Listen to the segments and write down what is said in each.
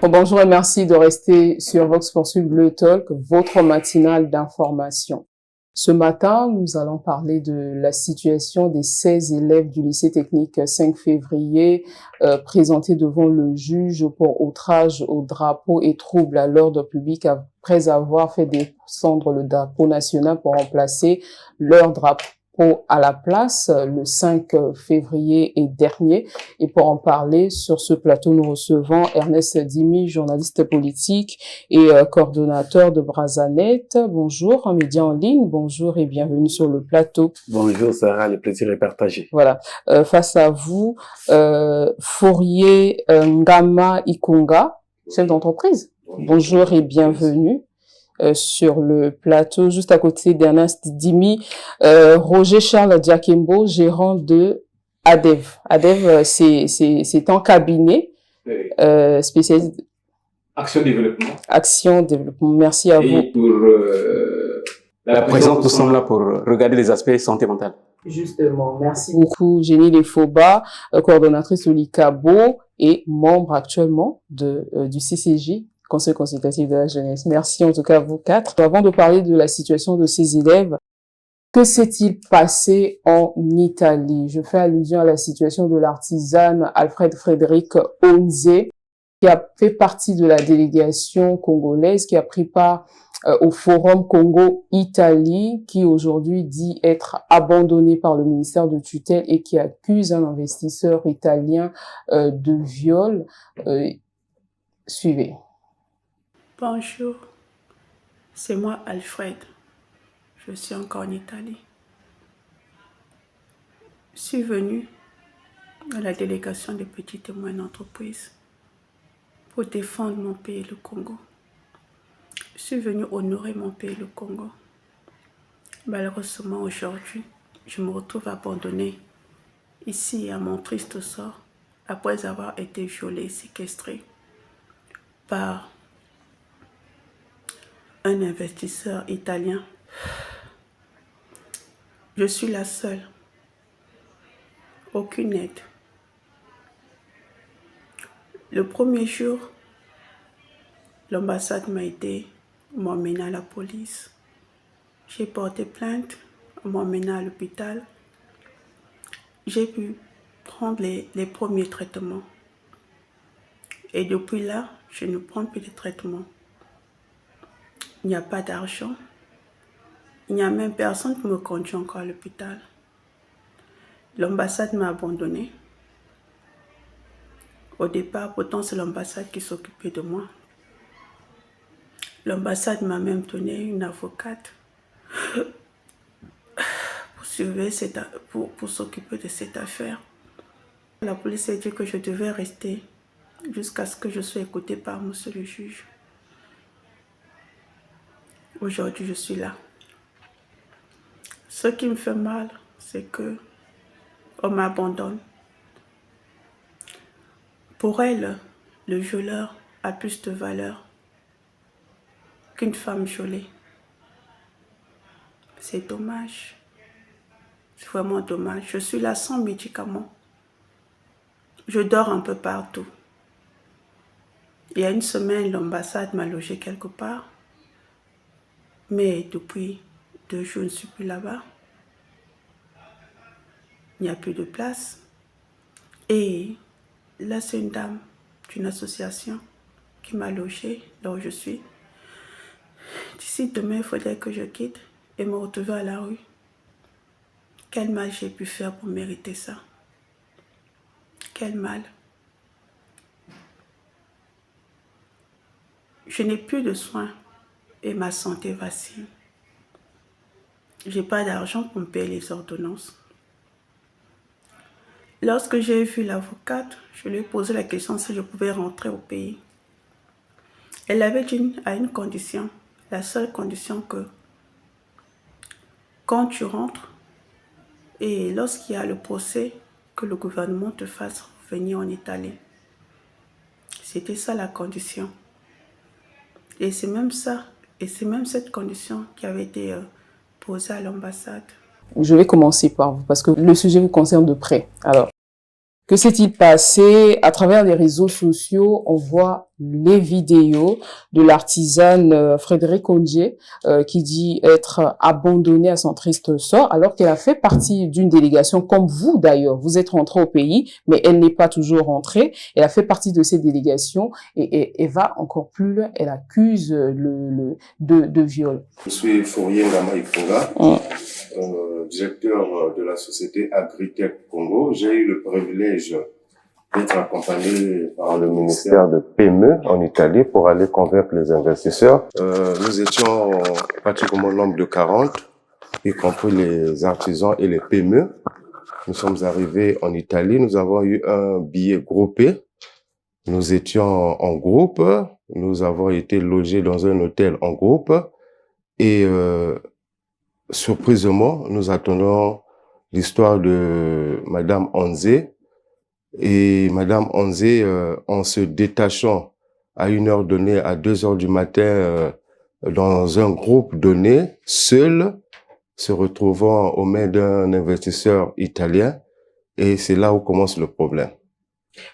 Bonjour et merci de rester sur Vox pour suivre Bleu Talk, votre matinale d'information. Ce matin, nous allons parler de la situation des 16 élèves du lycée technique 5 février présentés devant le juge pour outrage au drapeau et trouble à l'ordre public après avoir fait descendre le drapeau national pour remplacer leur drapeau à la place le 5 février et dernier. Et pour en parler sur ce plateau, nous recevons Ernest Dimi, journaliste politique et coordonnateur de Brazanet. Bonjour, un média en ligne. Bonjour et bienvenue sur le plateau. Bonjour Sarah, le plaisir est partagé. Voilà. Face à vous, Fourier Ngama Ikunga, chef d'entreprise. Bonjour et bienvenue. Sur le plateau, juste à côté d'Ernest Dimi, Roger Charles Diakembo, gérant de ADEV. ADEV, c'est un cabinet spécialisé. Action Développement. Action Développement. Merci à vous. Et pour la présente, nous sommes là pour regarder les aspects santé mentale. Justement, merci beaucoup. Jenny Lefoba, coordonnatrice de l'ICABO et membre actuellement du CCJ, Conseil consultatif de la jeunesse. Merci en tout cas à vous quatre. Avant de parler de la situation de ces élèves, que s'est-il passé en Italie? Je fais allusion à la situation de l'artisane Alfred Frédéric Onze, qui a fait partie de la délégation congolaise, qui a pris part au Forum Congo-Italie, qui aujourd'hui dit être abandonné par le ministère de tutelle et qui accuse un investisseur italien de viol. Suivez. Bonjour, c'est moi Alfred. Je suis encore en Italie. Je suis venue à la délégation des petites et moyennes entreprises pour défendre mon pays, le Congo. Je suis venue honorer mon pays, le Congo. Malheureusement, aujourd'hui, je me retrouve abandonnée ici à mon triste sort après avoir été violée et séquestrée par un investisseur italien. Je suis la seule. Aucune aide. Le premier jour, l'ambassade m'a aidé, m'a emmené à la police. J'ai porté plainte, m'a emmené à l'hôpital. J'ai pu prendre les premiers traitements. Et depuis là, je ne prends plus de traitements. Il n'y a pas d'argent. Il n'y a même personne qui me conduit encore à l'hôpital. L'ambassade m'a abandonnée. Au départ, pourtant, c'est l'ambassade qui s'occupait de moi. L'ambassade m'a même donné une avocate pour s'occuper de cette affaire. La police a dit que je devais rester jusqu'à ce que je sois écoutée par monsieur le juge. Aujourd'hui, je suis là. Ce qui me fait mal, c'est que on m'abandonne. Pour elle, le violeur a plus de valeur qu'une femme violée. C'est dommage. C'est vraiment dommage. Je suis là sans médicaments. Je dors un peu partout. Il y a une semaine, l'ambassade m'a logé quelque part. Mais depuis 2 jours, je ne suis plus là-bas. Il n'y a plus de place. Et là, c'est une dame d'une association qui m'a logée là où je suis. D'ici demain, il faudrait que je quitte et me retrouver à la rue. Quel mal j'ai pu faire pour mériter ça? Quel mal? Je n'ai plus de soins et ma santé vacille. Je n'ai pas d'argent pour me payer les ordonnances. Lorsque j'ai vu l'avocate, je lui ai posé la question si je pouvais rentrer au pays. Elle avait dit à une condition, la seule condition que quand tu rentres et lorsqu'il y a le procès, que le gouvernement te fasse venir en Italie. C'était ça la condition. Et c'est même ça, et c'est même cette condition qui avait été posée à l'ambassade. Je vais commencer par vous parce que le sujet vous concerne de près. Alors, Que s'est-il passé? À travers les réseaux sociaux, on voit les vidéos de l'artisane Frédéric Ondié qui dit être abandonnée à son triste sort alors qu'elle a fait partie d'une délégation comme vous d'ailleurs. Vous êtes rentré au pays, mais elle n'est pas toujours rentrée. Elle a fait partie de ces délégations et va encore plus loin. Elle accuse de viol. Je suis Fourier Ngama Ifunga, directeur de la société Agritech Congo. J'ai eu le privilège d'être accompagné par le ministère de PME en Italie pour aller convaincre les investisseurs. Nous étions pratiquement au nombre de 40, y compris les artisans et les PME. Nous sommes arrivés en Italie, nous avons eu un billet groupé. Nous étions en groupe, nous avons été logés dans un hôtel en groupe et surprisement, nous attendons l'histoire de Madame Onzé. Et Madame Onzé, en se détachant à 1h donnée, à 2h du matin, dans un groupe donné, seule, se retrouvant aux mains d'un investisseur italien. Et c'est là où commence le problème.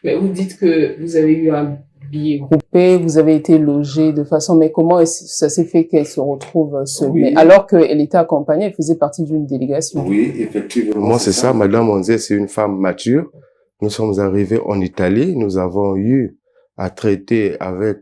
Mais vous dites que vous avez eu un billet groupé, vous avez été logé de façon, mais comment ça s'est fait qu'elle se retrouve seule? Oui. Mais alors qu'elle était accompagnée, elle faisait partie d'une délégation. Oui, effectivement, c'est ça. Madame Onzé, c'est une femme mature. Nous sommes arrivés en Italie. Nous avons eu à traiter avec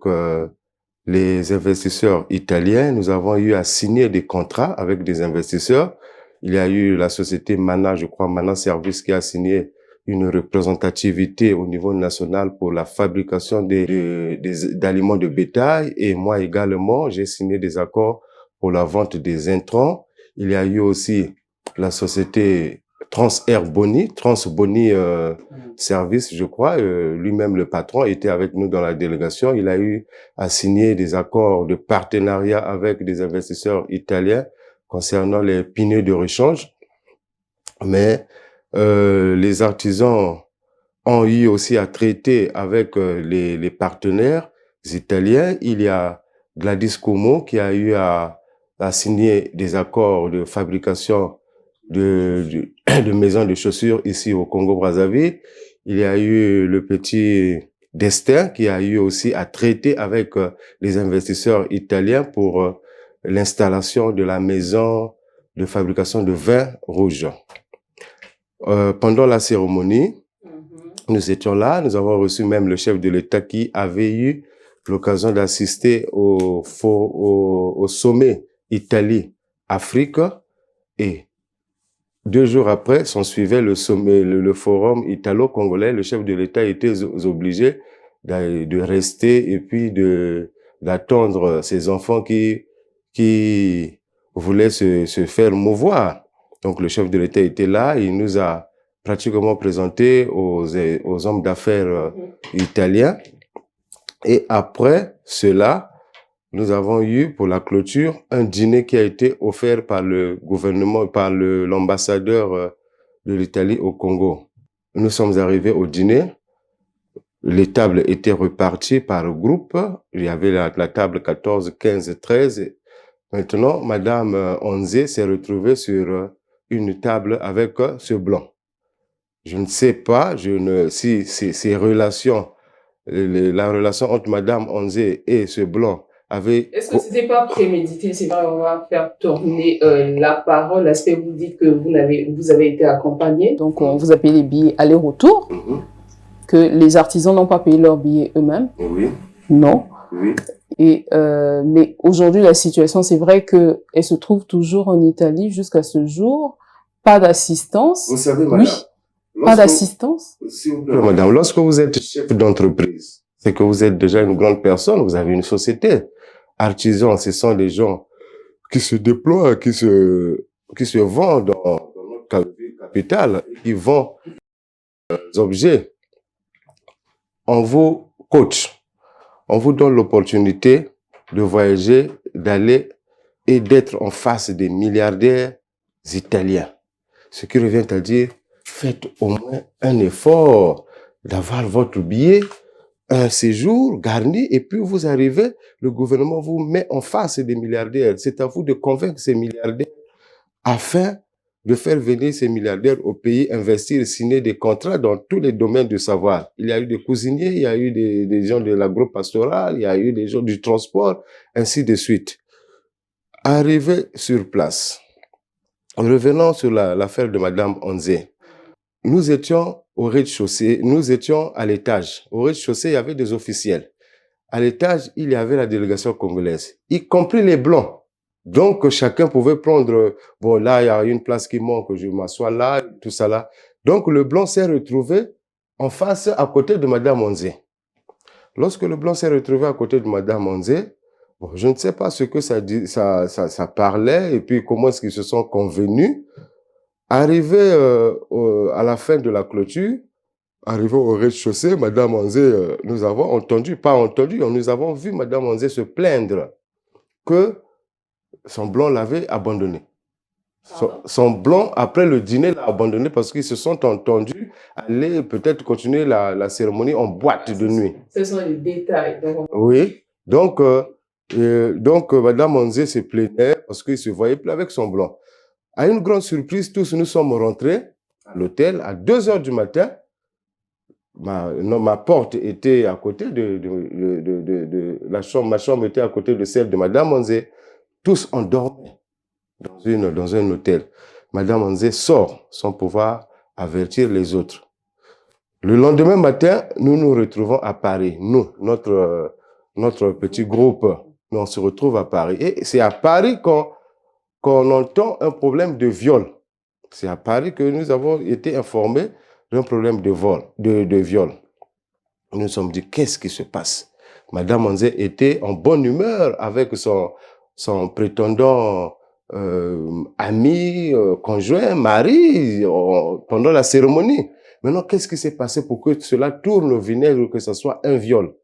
les investisseurs italiens. Nous avons eu à signer des contrats avec des investisseurs. Il y a eu la société Mana, je crois, Mana Service, qui a signé une représentativité au niveau national pour la fabrication d'aliments de bétail. Et moi également, j'ai signé des accords pour la vente des intrants. Il y a eu aussi la société Transboni Service, je crois. Lui-même, le patron, était avec nous dans la délégation. Il a eu à signer des accords de partenariat avec des investisseurs italiens concernant les pneus de rechange. Mais les artisans ont eu aussi à traiter avec les partenaires italiens. Il y a Gladys Como qui a eu à signer des accords de fabrication de maisons de chaussures ici au Congo-Brazzaville. Il y a eu le petit Destin qui a eu aussi à traiter avec les investisseurs italiens pour l'installation de la maison de fabrication de vin rouge. Pendant la cérémonie, nous étions là, nous avons reçu même le chef de l'État qui avait eu l'occasion d'assister au sommet Italie-Afrique et 2 jours après, s'en suivait le sommet, le forum italo-congolais. Le chef de l'État était obligé de rester et puis d'attendre ses enfants qui voulaient se faire mouvoir. Donc, le chef de l'État était là, il nous a pratiquement présenté aux hommes d'affaires italiens. Et après cela, nous avons eu pour la clôture un dîner qui a été offert par le gouvernement, par l'ambassadeur de l'Italie au Congo. Nous sommes arrivés au dîner. Les tables étaient reparties par groupe. Il y avait la table 14, 15, 13. Maintenant, Madame Onzé s'est retrouvée sur une table avec ce blanc. Je ne sais pas si ces relations, la relation entre Madame Onzé et ce blanc avait... Est-ce que c'était pas prémédité? C'est vrai, on va faire tourner la parole. L'aspect, vous dites que vous avez été accompagné. Donc, on vous a payé les billets aller-retour. Que les artisans n'ont pas payé leurs billets eux-mêmes. Oui. Non. Oui. Et mais aujourd'hui, la situation, c'est vrai que elle se trouve toujours en Italie jusqu'à ce jour. Pas d'assistance. Vous savez, madame. Oui. Pas d'assistance. S'il vous plaît, madame, lorsque vous êtes chef d'entreprise, c'est que vous êtes déjà une grande personne, vous avez une société. Artisans, ce sont des gens qui se déploient, qui se vendent dans notre capitale, qui vendent des objets. On vous coach, on vous donne l'opportunité de voyager, d'aller et d'être en face des milliardaires italiens. Ce qui revient à dire, faites au moins un effort d'avoir votre billet, un séjour garni, et puis vous arrivez, le gouvernement vous met en face des milliardaires. C'est à vous de convaincre ces milliardaires afin de faire venir ces milliardaires au pays, investir, signer des contrats dans tous les domaines du savoir. Il y a eu des cuisiniers, il y a eu des gens de l'agro-pastoral, il y a eu des gens du transport, ainsi de suite. Arrivé sur place, revenons sur l'affaire de Madame Onzé. Nous étions au rez-de-chaussée, nous étions à l'étage. Au rez-de-chaussée, il y avait des officiels. À l'étage, il y avait la délégation congolaise, y compris les Blancs. Donc, chacun pouvait prendre, bon, là, il y a une place qui manque, je m'assois là, tout ça là. Donc, le Blanc s'est retrouvé en face, à côté de Madame Onzé. Lorsque le Blanc s'est retrouvé à côté de Madame Onzé, bon, je ne sais pas ce que ça parlait, et puis comment est-ce qu'ils se sont convenus. Arrivé à la fin de la clôture, arrivé au rez-de-chaussée, Madame Onzé, nous avons entendu, nous avons vu Madame Onzé se plaindre que son Blanc l'avait abandonné. Son Blanc, après le dîner, l'a abandonné parce qu'ils se sont entendus aller peut-être continuer la cérémonie en boîte de nuit. Ce sont les détails. Oui. Donc, Madame Onzé se plaignait parce qu'il se voyait plus avec son Blanc. À une grande surprise, tous nous sommes rentrés à l'hôtel à 2 heures du matin. Ma porte était à côté de la chambre. Ma chambre était à côté de celle de Madame Onzé. Tous endormis dans un hôtel. Madame Onzé sort sans pouvoir avertir les autres. Le lendemain matin, nous nous retrouvons à Paris. Nous, notre petit groupe, nous, on se retrouve à Paris. Et c'est à Paris qu'on entend un problème de viol. C'est à Paris que nous avons été informés d'un problème de viol. Nous nous sommes dit, qu'est-ce qui se passe? Madame Onzé était en bonne humeur avec son prétendant ami, conjoint, mari, pendant la cérémonie. Maintenant, qu'est-ce qui s'est passé pour que cela tourne au vinaigre, que ce soit un viol?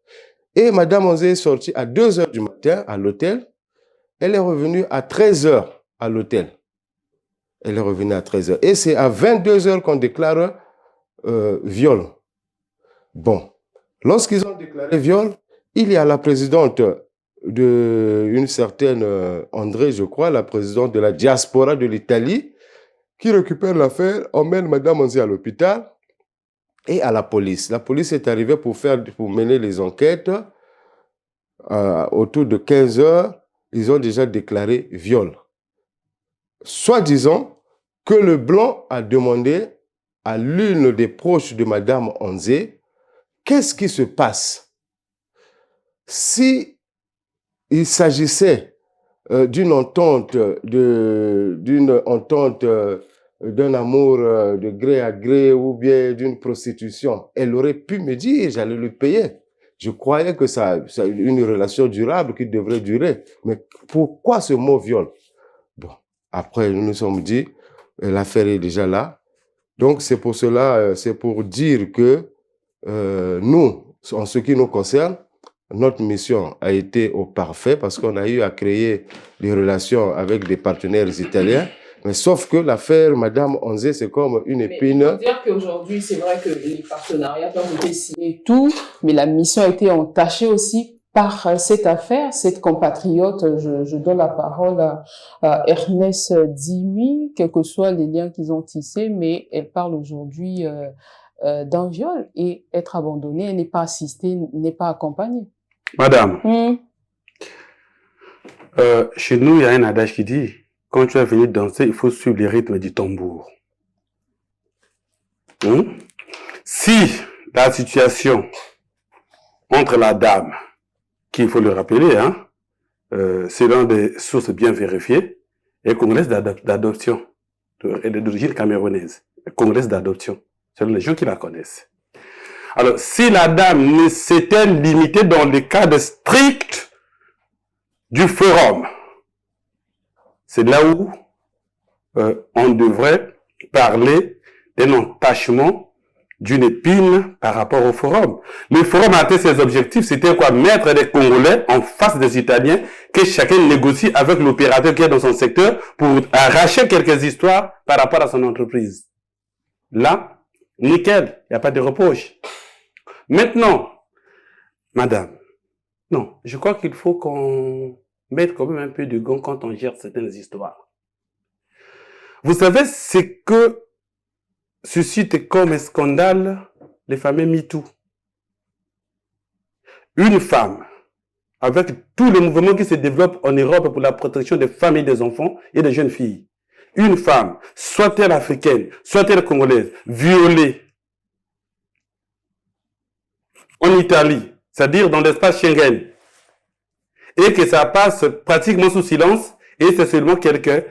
Et Madame Onzé est sortie à 2 heures du matin à l'hôtel. Elle est revenue à 13 heures à l'hôtel. Elle est revenue à 13 heures. Et c'est à 22 heures qu'on déclare viol. Bon. Lorsqu'ils ont déclaré viol, il y a la présidente une certaine André, je crois, la présidente de la diaspora de l'Italie, qui récupère l'affaire, emmène Madame Onzé à l'hôpital et à la police. La police est arrivée pour mener les enquêtes. Autour de 15 heures, ils ont déjà déclaré viol. Soi-disant que le Blanc a demandé à l'une des proches de Madame Onzé, qu'est-ce qui se passe si il s'agissait d'une entente, d'un amour de gré à gré ou bien d'une prostitution? Elle aurait pu me dire, j'allais lui payer. Je croyais que ça une relation durable qui devrait durer. Mais pourquoi ce mot viol? Bon, après, nous nous sommes dit, l'affaire est déjà là. Donc, c'est pour cela, c'est pour dire que nous, en ce qui nous concerne, notre mission a été au parfait parce qu'on a eu à créer des relations avec des partenaires italiens. Mais sauf que l'affaire Madame Onzé, c'est comme une épine. Mais il faut dire qu'aujourd'hui, c'est vrai que les partenariats ont été signés et tout, mais la mission a été entachée aussi par cette affaire, cette compatriote. Je donne la parole à Ernest Dimi, quels que soient les liens qu'ils ont tissés, mais elle parle aujourd'hui d'un viol et être abandonnée, elle n'est pas assistée, n'est pas accompagnée. Madame, chez nous, il y a un adage qui dit, quand tu es venu danser, il faut suivre les rythmes du tambour. Si la situation entre la dame, qu'il faut le rappeler, selon des sources bien vérifiées, est congolaise d'adoption, d'origine camerounaise, congolaise d'adoption, selon les gens qui la connaissent. Alors, si la dame s'était limitée dans le cadre strict du forum, c'est là où on devrait parler d'un entachement d'une épine par rapport au forum. Le forum a atteint ses objectifs, c'était quoi? Mettre les Congolais en face des Italiens, que chacun négocie avec l'opérateur qui est dans son secteur pour arracher quelques histoires par rapport à son entreprise. Là, nickel, il n'y a pas de reproche. Maintenant, madame, non, je crois qu'il faut qu'on mette quand même un peu de gants quand on gère certaines histoires. Vous savez ce que suscite comme scandale les familles MeToo. Une femme, avec tous les mouvements qui se développent en Europe pour la protection des femmes et des enfants et des jeunes filles. Une femme, soit-elle africaine, soit-elle congolaise, violée en Italie, c'est-à-dire dans l'espace Schengen, et que ça passe pratiquement sous silence, et c'est seulement quelques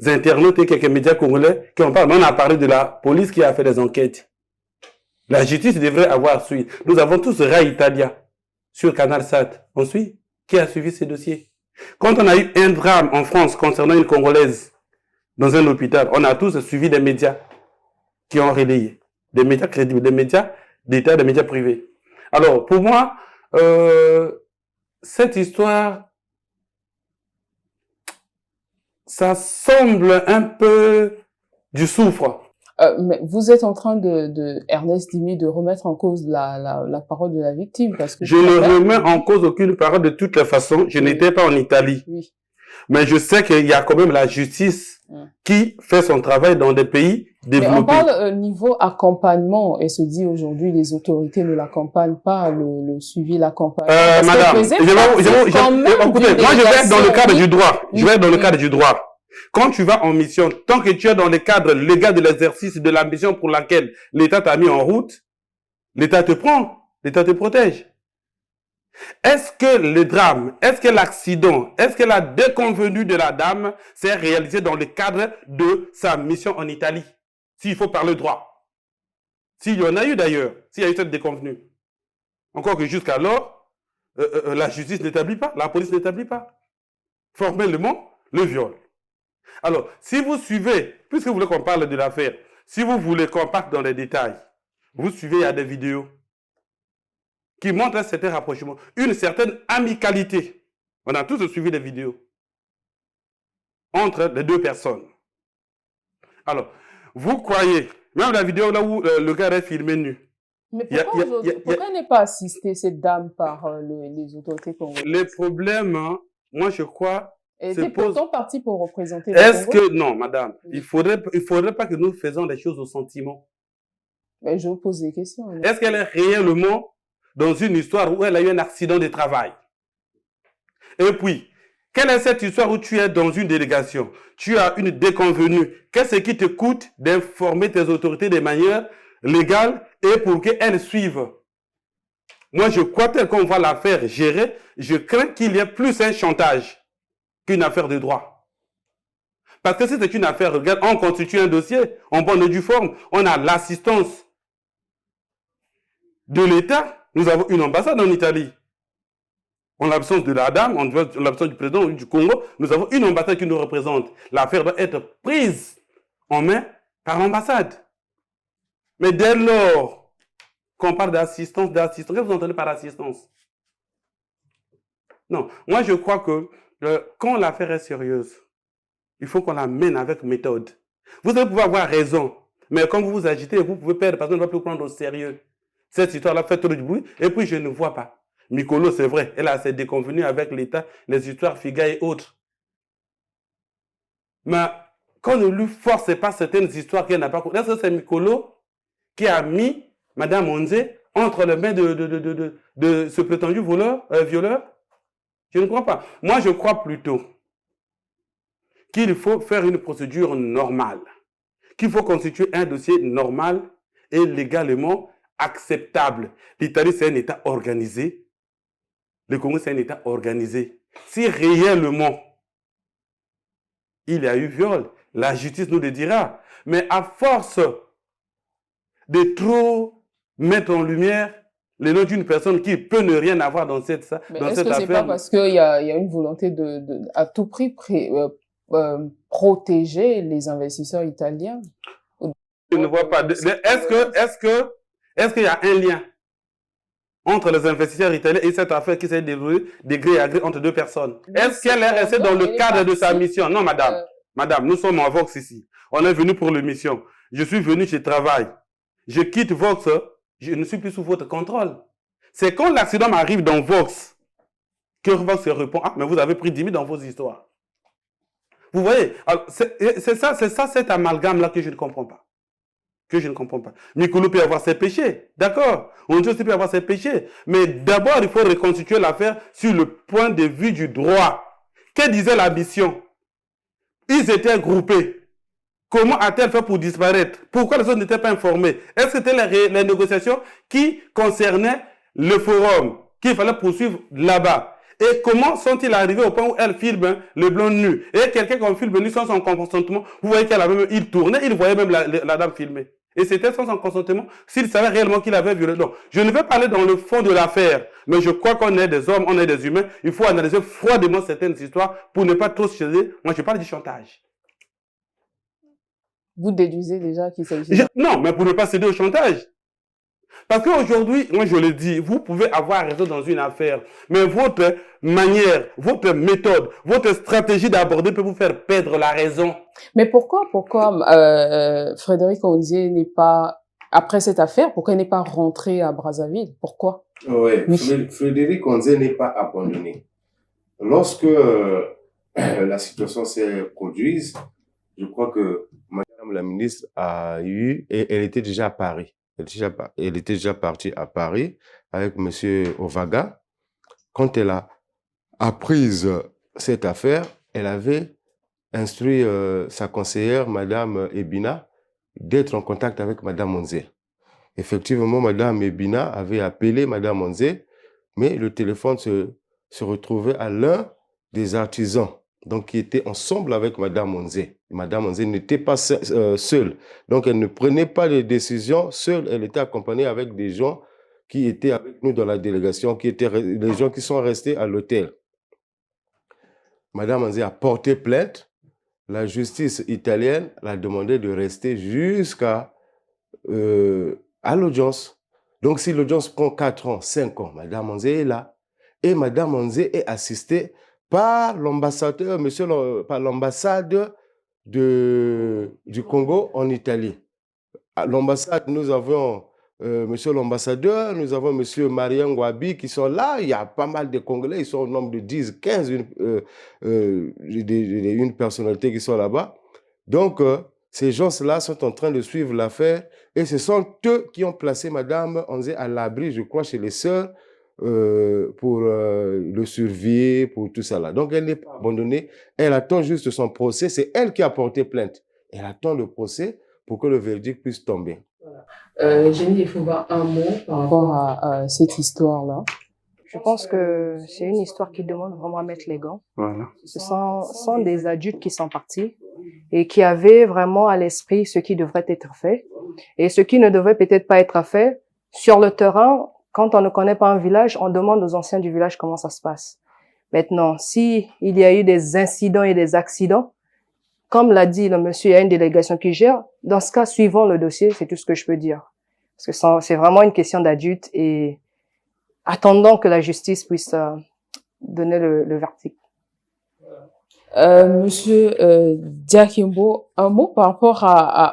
internautes et quelques médias congolais qui en parlent. On a parlé de la police qui a fait des enquêtes. La justice devrait avoir suivi. Nous avons tous Rai Italia sur Canal Sat. On suit. Qui a suivi ces dossiers? Quand on a eu un drame en France concernant une Congolaise dans un hôpital, on a tous suivi des médias qui ont relayé. Des médias crédibles, des médias d'État, des médias privés. Alors, pour moi, cette histoire, ça semble un peu du soufre. Mais vous êtes en train Ernest Dimi, de remettre en cause la parole de la victime, parce que je ne remets en cause aucune parole de toutes les façons. Je n'étais pas en Italie. Oui. Mais je sais qu'il y a quand même la justice qui fait son travail dans des pays développés. Mais on parle niveau accompagnement, et se dit aujourd'hui les autorités ne l'accompagnent pas, le suivi l'accompagne. Madame, écoutez, moi je vais être dans le cadre du droit. Je vais être dans le cadre du droit. Quand tu vas en mission, tant que tu es dans le cadre légal de l'exercice de la mission pour laquelle l'État t'a mis en route, l'État te prend, l'État te protège. Est-ce que le drame, est-ce que l'accident, est-ce que la déconvenue de la dame s'est réalisée dans le cadre de sa mission en Italie? S'il faut parler droit. S'il y en a eu d'ailleurs, s'il y a eu cette déconvenue. Encore que jusqu'alors, la justice n'établit pas, la police n'établit pas formellement le viol. Alors, si vous suivez, puisque vous voulez qu'on parle de l'affaire, si vous voulez qu'on parte dans les détails, vous suivez, il y a des vidéos qui montrent un certain rapprochement, une certaine amicalité. On a tous suivi des vidéos entre les deux personnes. Alors, vous croyez, même la vidéo là où le gars est filmé nu. Mais pourquoi n'est pas assistée cette dame par les autorités congolaises? Les problèmes, hein, moi je crois... Elle était pourtant partie pour représenter le Est-ce Congo. que... Non, madame, il faudrait pas que nous faisions des choses au sentiment. Mais je vous pose des questions. Est-ce qu'elle est réellement dans une histoire où elle a eu un accident de travail? Et puis, quelle est cette histoire où tu es dans une délégation? Tu as une déconvenue. Qu'est-ce qui te coûte d'informer tes autorités de manière légale et pour qu'elles suivent? Moi, je crois tel qu'on va la faire gérer, je crains qu'il y ait plus un chantage qu'une affaire de droit. Parce que si c'est une affaire, regarde, on constitue un dossier, en bonne et due forme, on a l'assistance de l'État. Nous avons une ambassade en Italie. En l'absence de la dame, en l'absence du président du Congo, nous avons une ambassade qui nous représente. L'affaire doit être prise en main par l'ambassade. Mais dès lors qu'on parle d'assistance, qu'est-ce que vous entendez par assistance? Non, moi je crois que quand l'affaire est sérieuse, il faut qu'on la mène avec méthode. Vous allez pouvoir avoir raison, mais quand vous vous agitez, vous pouvez perdre parce qu'on ne va plus prendre au sérieux. Cette histoire-là fait trop de bruit, et puis je ne vois pas. Mikolo, c'est vrai, elle a ses déconvenues avec l'État, les histoires Figa et autres. Mais qu'on ne lui force pas certaines histoires qu'elle n'a pas connues. Est-ce que c'est Mikolo qui a mis Madame Onze entre les mains de ce prétendu violeur? Je ne crois pas. Moi, je crois plutôt qu'il faut faire une procédure normale, qu'il faut constituer un dossier normal et légalement acceptable. L'Italie, c'est un État organisé. Le Congo, c'est un État organisé. Si réellement il y a eu viol, la justice nous le dira. Mais à force de trop mettre en lumière le nom d'une personne qui peut ne rien avoir dans cette affaire. Est-ce que c'est pas parce qu'il y a une volonté à tout prix protéger les investisseurs italiens? Je ne vois pas. Est-ce qu'il y a un lien entre les investisseurs italiens et cette affaire qui s'est déroulée de gré à gré entre deux personnes? Est-ce qu'elle est restée dans le cadre de sa mission? Non, madame. Madame, nous sommes en Vox ici. On est venu pour l'émission. Je suis venu, je travaille. Je quitte Vox. Je ne suis plus sous votre contrôle. C'est quand l'accident m'arrive dans Vox que Vox se répond: ah, mais vous avez pris 10 000 dans vos histoires. Vous voyez, c'est ça, cet amalgame-là que je ne comprends pas. Mikolo peut avoir ses péchés, d'accord. On aussi peut avoir ses péchés. Mais d'abord, il faut reconstituer l'affaire sur le point de vue du droit. Que disait la mission? Ils étaient groupés. Comment a-t-elle fait pour disparaître? Pourquoi les autres n'étaient pas informés? Est-ce que c'était les négociations qui concernaient le forum, qu'il fallait poursuivre là-bas? Et comment sont-ils arrivés au point où elle filme le blond nu? Et quelqu'un qui filme nu sans son consentement, vous voyez qu'elle avait même, il tournait, il voyait même la dame filmer. Et c'était sans son consentement, s'il savait réellement qu'il avait violé. Donc, je ne vais pas aller dans le fond de l'affaire, mais je crois qu'on est des hommes, on est des humains. Il faut analyser froidement certaines histoires pour ne pas trop se chérir. Moi, je parle du chantage. Vous déduisez déjà qu'il s'agit... Non, mais pour ne pas céder au chantage. Parce qu'aujourd'hui, moi je le dis, vous pouvez avoir raison dans une affaire, mais votre manière, votre méthode, votre stratégie d'aborder peut vous faire perdre la raison. Mais pourquoi Frédéric Ondié n'est pas, après cette affaire, pourquoi il n'est pas rentré à Brazzaville? Pourquoi? Oui. Frédéric Ondié n'est pas abandonné. Lorsque la situation s'est produite, je crois que Madame la ministre a eu, et elle était déjà à Paris. Elle était déjà partie à Paris avec Monsieur Ovaga. Quand elle a apprise cette affaire, elle avait instruit sa conseillère, Madame Ebina, d'être en contact avec Madame Onzé. Effectivement, Madame Ebina avait appelé Madame Onzé, mais le téléphone se retrouvait à l'un des artisans, donc qui était ensemble avec Madame Onzé. Madame Onzé n'était pas seule, donc elle ne prenait pas de décisions seule, elle était accompagnée avec des gens qui étaient avec nous dans la délégation, qui étaient les gens qui sont restés à l'hôtel. Madame Onzé a porté plainte, la justice italienne l'a demandé de rester jusqu'à à l'audience. Donc si l'audience prend 4 ans, 5 ans, Madame Onzé est là, et Madame Onzé est assistée par l'ambassadeur, par l'ambassade du Congo en Italie. À l'ambassade, nous avons monsieur l'ambassadeur, nous avons monsieur Marien Ngwabi qui sont là. Il y a pas mal de Congolais, ils sont au nombre de 10, 15, une personnalité qui sont là-bas. Donc, ces gens-là sont en train de suivre l'affaire et ce sont eux qui ont placé Madame Onzé à l'abri, je crois, chez les sœurs pour le surveiller, pour tout ça là. Donc, elle n'est pas abandonnée. Elle attend juste son procès. C'est elle qui a porté plainte. Elle attend le procès pour que le verdict puisse tomber. Voilà. Jenny Efouba, un mot par rapport à cette histoire-là. Je pense que c'est une histoire qui demande vraiment à mettre les gants. Voilà. Ce sont des adultes qui sont partis et qui avaient vraiment à l'esprit ce qui devrait être fait et ce qui ne devrait peut-être pas être fait. Sur le terrain, quand on ne connaît pas un village, on demande aux anciens du village comment ça se passe. Maintenant, si il y a eu des incidents et des accidents, comme l'a dit le monsieur, il y a une délégation qui gère. Dans ce cas, suivons le dossier, c'est tout ce que je peux dire. Parce que c'est vraiment une question d'adultes et attendons que la justice puisse donner le verdict. Monsieur Diakimbo, un mot par rapport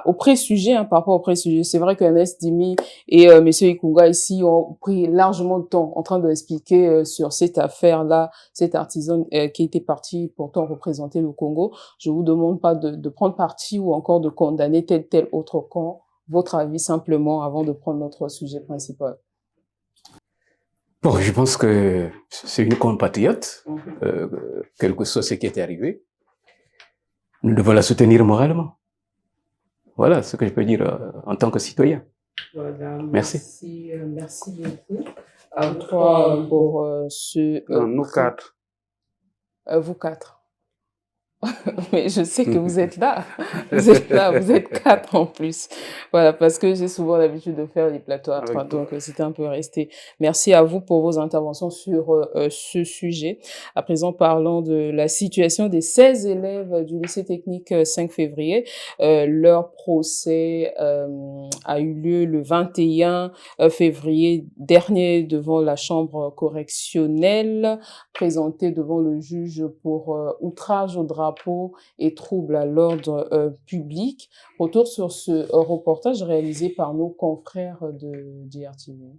au pré-sujet, par rapport au pré-sujet. C'est vrai que Ernest Dimi et Monsieur Ikunga ici ont pris largement de temps en train d'expliquer sur cette affaire-là, cet artisan qui était parti pourtant représenter le Congo. Je vous demande pas de prendre parti ou encore de condamner tel autre camp. Votre avis simplement avant de prendre notre sujet principal. Bon, je pense que c'est une compatriote, quel que soit ce qui est arrivé. Nous devons la soutenir moralement. Voilà ce que je peux dire en tant que citoyen. Voilà, merci. Merci beaucoup à toi pour nous 4. Vous 4. Mais je sais que vous êtes là. Vous êtes là, vous êtes 4 en plus. Voilà, parce que j'ai souvent l'habitude de faire les plateaux à 3, donc c'était un peu resté. Merci à vous pour vos interventions sur ce sujet. À présent, parlons de la situation des 16 élèves du lycée technique 5 février. Leur procès a eu lieu le 21 février dernier devant la chambre correctionnelle, présenté devant le juge pour outrage au drapeau et trouble à l'ordre public. Retour sur ce reportage réalisé par nos confrères de DRTV.